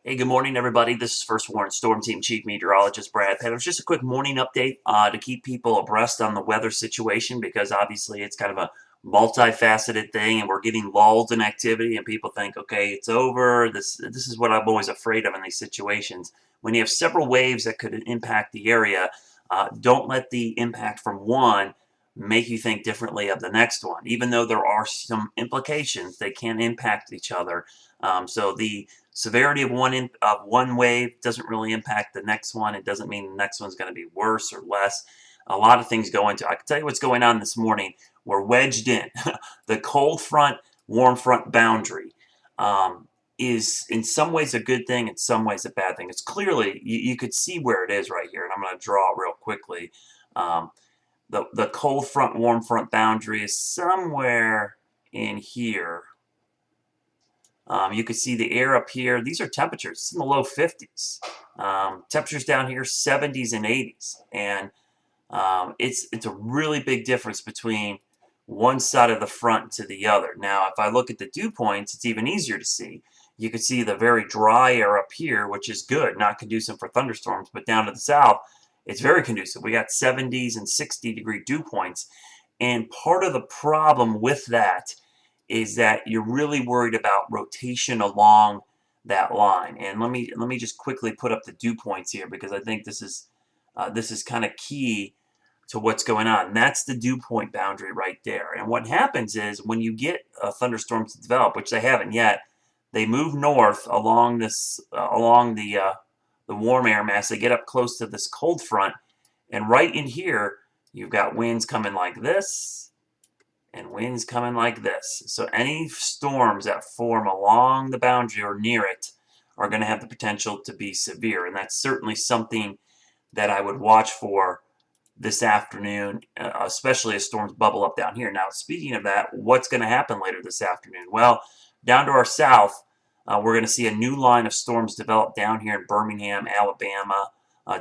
Hey, good morning, everybody. This is First Warning Storm Team Chief Meteorologist Brad Panovich. Just a quick morning update to keep people abreast on the weather situation because obviously it's kind of a multifaceted thing and we're getting lulls in activity and people think, okay, it's over. This is what I'm always afraid of in these situations. When you have several waves that could impact the area, don't let the impact from one make you think differently of the next one. Even though there are some implications, they can impact each other. So the severity of one wave doesn't really impact the next one. It doesn't mean the next one's going to be worse or less. A lot of things go into it. I can tell you what's going on this morning. We're wedged in. The cold front, warm front boundary is in some ways a good thing, in some ways a bad thing. It's clearly, you could see where it is right here, and I'm going to draw it real quickly. Um, the cold front, warm front boundary is somewhere in here. You can see the air up here. These are temperatures. It's in the low 50s. Temperatures down here, 70s and 80s. And it's a really big difference between one side of the front to the other. Now, if I look at the dew points, it's even easier to see. You can see the very dry air up here, which is good, not conducive for thunderstorms. But down to the south, it's very conducive. We got 70s and 60-degree dew points. And part of the problem with that is that you're really worried about rotation along that line. And let me just quickly put up the dew points here because I think this is kind of key to what's going on. And that's the dew point boundary right there. And what happens is when you get thunderstorms to develop, which they haven't yet, they move north along this along the warm air mass. They get up close to this cold front, and right in here you've got winds coming like this and winds coming like this. So any storms that form along the boundary or near it are going to have the potential to be severe. And that's certainly something that I would watch for this afternoon, especially as storms bubble up down here. Now, speaking of that, what's going to happen later this afternoon? Well, down to our south, we're going to see a new line of storms develop down here in Birmingham, Alabama,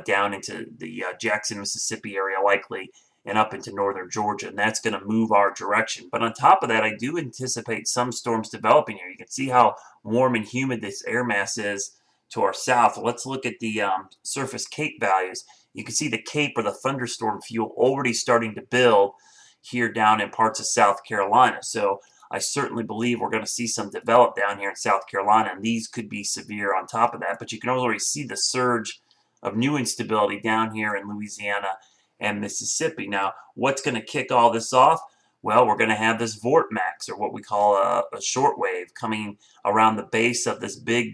down into the Jackson, Mississippi area likely, and up into northern Georgia, and that's going to move our direction. But on top of that, I do anticipate some storms developing here. You can see how warm and humid this air mass is to our south. Let's look at the surface CAPE values. You can see the CAPE, or the thunderstorm fuel, already starting to build here down in parts of South Carolina. So I certainly believe we're going to see some develop down here in South Carolina, and these could be severe on top of that. But you can already see the surge of new instability down here in Louisiana and Mississippi. Now, what's going to kick all this off? Well, we're going to have this vortex, or what we call a short wave, coming around the base of this big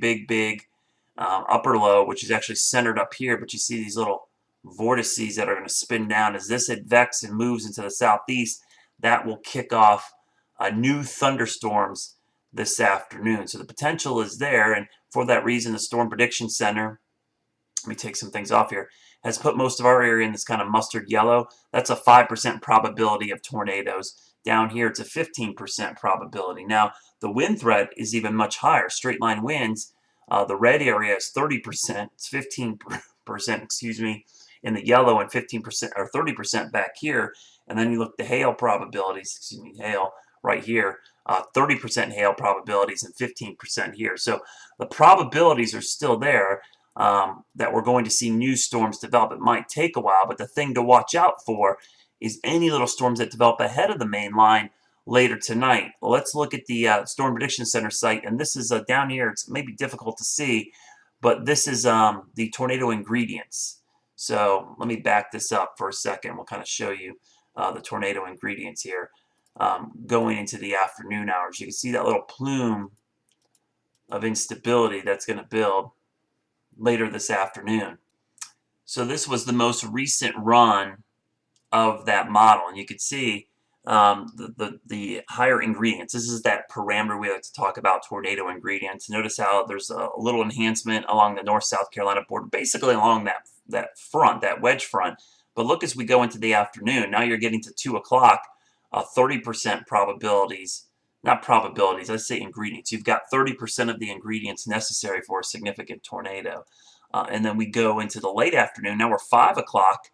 upper low, which is actually centered up here. But you see these little vortices that are going to spin down. As this advects and moves into the southeast, that will kick off new thunderstorms this afternoon. So the potential is there, and for that reason, the Storm Prediction Center, let me take some things off here, has put most of our area in this kind of mustard yellow. That's a 5% probability of tornadoes. Down here, it's a 15% probability. Now, the wind threat is even much higher. Straight line winds, the red area is 30%. It's 15%, excuse me, in the yellow, and 15% or 30% back here. And then you look at the hail probabilities, excuse me, hail right here, 30% hail probabilities and 15% here. So the probabilities are still there. That we're going to see new storms develop. It might take a while, but the thing to watch out for is any little storms that develop ahead of the main line later tonight. Let's look at the Storm Prediction Center site, and this is down here. It's maybe difficult to see, but this is the tornado ingredients. So let me back this up for a second. We'll kind of show you the tornado ingredients here going into the afternoon hours. You can see that little plume of instability that's going to build later this afternoon. So this was the most recent run of that model, and you can see the higher ingredients. This is that parameter we like to talk about, tornado ingredients. Notice how there's a little enhancement along the North-South Carolina border, basically along that front, that wedge front. But look, as we go into the afternoon, now you're getting to 2 o'clock, 30% probabilities. Not probabilities, let's say ingredients. You've got 30% of the ingredients necessary for a significant tornado. And then we go into the late afternoon. Now we're 5 o'clock.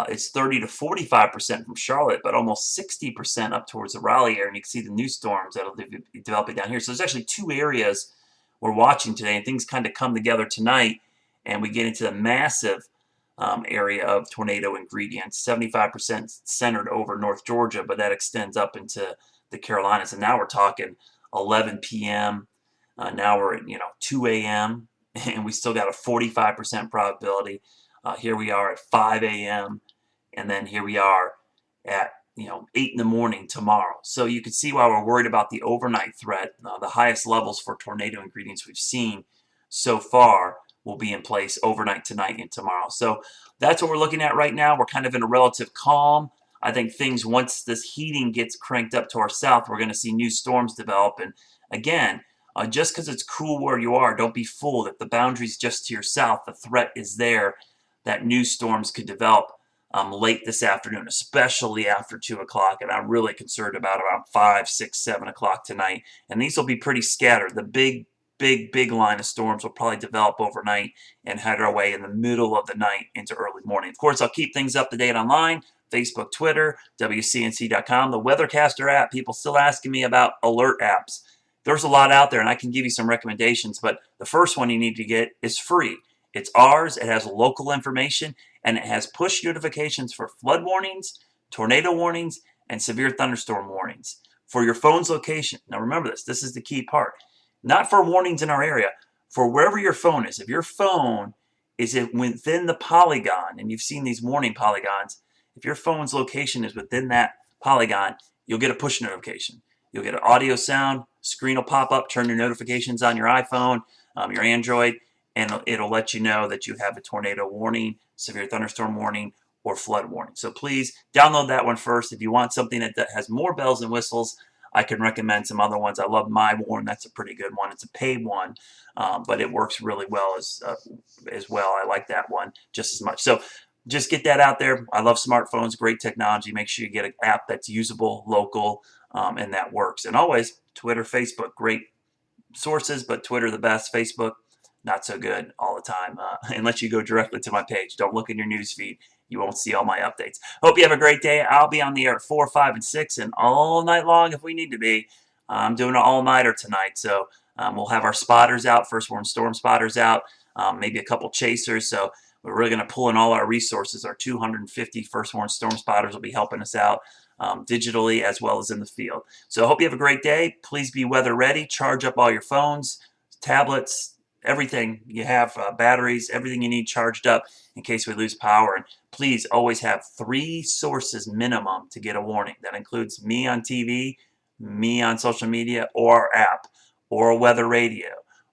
It's 30 to 45% from Charlotte, but almost 60% up towards the Raleigh area. And you can see the new storms that will be developing down here. So there's actually two areas we're watching today, and things kind of come together tonight, and we get into the massive area of tornado ingredients, 75% centered over North Georgia, but that extends up into the Carolinas. And now we're talking 11 p.m. Now we're at 2 a.m. and we still got a 45% probability. Here we are at 5 a.m. and then here we are at 8 in the morning tomorrow. So you can see why we're worried about the overnight threat. The highest levels for tornado ingredients we've seen so far will be in place overnight tonight and tomorrow. So that's what we're looking at right now. We're kind of in a relative calm. I think things, once this heating gets cranked up to our south, we're going to see new storms develop. And again, just because it's cool where you are, don't be fooled. If the boundary's just to your south, the threat is there that new storms could develop late this afternoon, especially after 2 o'clock. And I'm really concerned about around 5, 6, 7 o'clock tonight. And these will be pretty scattered. The big line of storms will probably develop overnight and head our way in the middle of the night into early morning. Of course, I'll keep things up to date online, Facebook, Twitter, wcnc.com, the Weathercaster app. People still asking me about alert apps. There's a lot out there, and I can give you some recommendations, but the first one you need to get is free. It's ours. It has local information, and it has push notifications for flood warnings, tornado warnings, and severe thunderstorm warnings for your phone's location. Now remember this. This is the key part. Not for warnings in our area, for wherever your phone is. If your phone is within the polygon, and you've seen these warning polygons, if your phone's location is within that polygon, you'll get a push notification. You'll get an audio sound, screen will pop up, turn your notifications on your iPhone, your Android, and it'll let you know that you have a tornado warning, severe thunderstorm warning, or flood warning. So please download that one first. If you want something that has more bells and whistles, I can recommend some other ones. I love MyWarn. That's a pretty good one. It's a paid one, but it works really well as well. I like that one just as much. So just get that out there. I love smartphones, great technology. Make sure you get an app that's usable, local, and that works. And always, Twitter, Facebook, great sources, but Twitter the best. Facebook, not so good all the time, unless you go directly to my page. Don't look in your news feed. You won't see all my updates. Hope you have a great day. I'll be on the air at 4, 5, and 6, and all night long if we need to be. I'm doing an all-nighter tonight, so we'll have our spotters out, first warn storm spotters out, maybe a couple chasers. So we're really going to pull in all our resources. Our 250 first warn storm spotters will be helping us out digitally as well as in the field. So I hope you have a great day. Please be weather ready. Charge up all your phones, tablets, everything you have, batteries, everything you need charged up in case we lose power. And please always have 3 sources minimum to get a warning. That includes me on TV, me on social media, or our app, or a weather radio,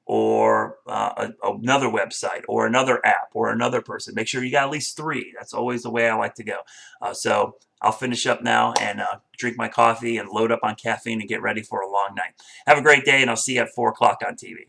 or another website, or another app, or another person. Make sure you got at least 3. That's always the way I like to go. So I'll finish up now and drink my coffee and load up on caffeine and get ready for a long night. Have a great day, and I'll see you at 4 o'clock on TV.